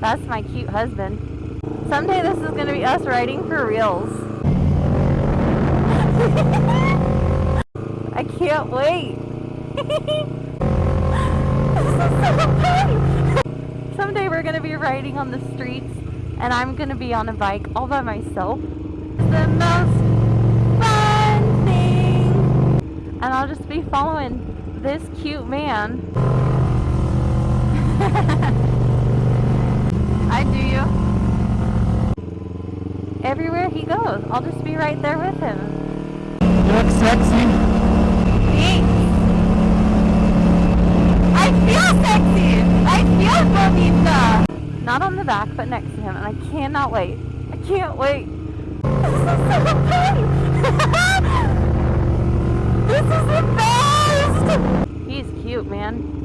That's my cute husband. Someday this is going to be us riding for reals. I can't wait. This is so fun. Someday we're going to be riding on the streets and I'm going to be on a bike all by myself. It's the most fun thing. And I'll just be following this cute man. I do you. Everywhere he goes, I'll just be right there with him. You look sexy. Thanks. I feel sexy. I feel bonita. Not on the back, but next to him, and I cannot wait. I can't wait. This is so fun. This is the best. He's cute, man.